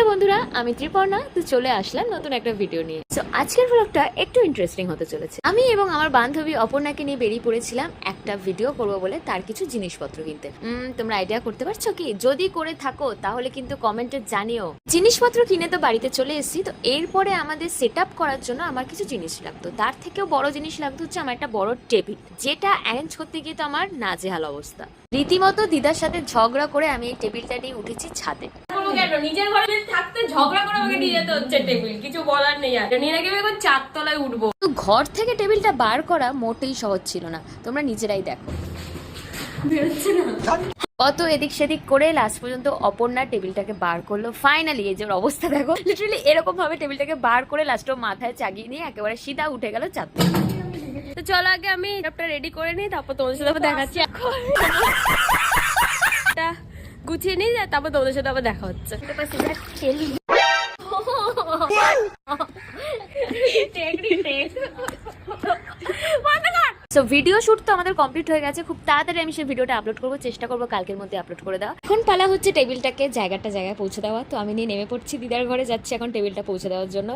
Hello বন্ধুরা, আমি ত্রিপর্ণা। তো চলে আসলাম নতুন একটা ভিডিও নিয়ে। সো আজকের ব্লগটা একটু ইন্টারেস্টিং হতে চলেছে। আমি এবং আমার বান্ধবী অপর্ণাকে নিয়ে বেরিয়ে পড়েছিলাম একটা ভিডিও করব বলে, তার কিছু জিনিসপত্র কিনতে। তোমরা আইডিয়া করতে পারছো কি? যদি করে থাকো তাহলে কিন্তু কমেন্টে জানিও। জিনিসপত্র কিনে তো বাড়িতে চলে এসেছি। তো এরপরে আমাদের সেট আপ করার জন্য আমার কিছু জিনিস লাগতো। তার থেকেও বড় জিনিস লাগতো হচ্ছে আমার একটা বড় টেবিল, যেটা অ্যারেঞ্জ করতে গিয়ে তো আমার নাজেহাল অবস্থা। রীতিমতো দিদার সাথে ঝগড়া করে আমি এই টেবিলটা নিয়ে উঠেছি ছাদে। নিজের ঘরে থাকতে ঝগড়া করে আমাকে নিয়ে যেতে হচ্ছে টেবিল, কিছু বলার নেই। আর নিয়ে গিয়ে এখন 4 তলায় উঠবো। তো ঘর থেকে টেবিলটা বার করা মোটেই সহজ ছিল না, তোমরা নিজেরাই দেখো। বেরোচ্ছে না কত এদিক সেদিক করে লাস্ট পর্যন্ত অপর্ণা টেবিলটাকে বার করলো। ফাইনালি এই যে ওর অবস্থা দেখো, লিটারালি এরকম ভাবে টেবিলটাকে বার করে লাস্টে মাথায় চাগিয়ে নিয়ে একেবারে সিধা উঠে গেল চাঁদ। তো চলো আগে আমি সবটা রেডি করে নিই, তারপর তোমাদের সাথে আবার দেখাচ্ছি। এখন এটা গুছিয়ে নিই, তারপর তোমাদের সাথে আবার দেখা হচ্ছে। সো ভিডিও শুট তো আমাদের কমপ্লিট হয়ে গেছে। খুব তাড়াতাড়ি আমি সেই ভিডিওটা আপলোড করবো, চেষ্টা করবো কালকের মধ্যে আপলোড করে দেওয়া। এখন পালা হচ্ছে টেবিলটাকে জায়গায় পৌঁছে দেওয়া। তো আমি নিয়ে নেমে পড়ছি, দিদার ঘরে যাচ্ছি এখন টেবিলটা পৌঁছে দেওয়ার জন্য।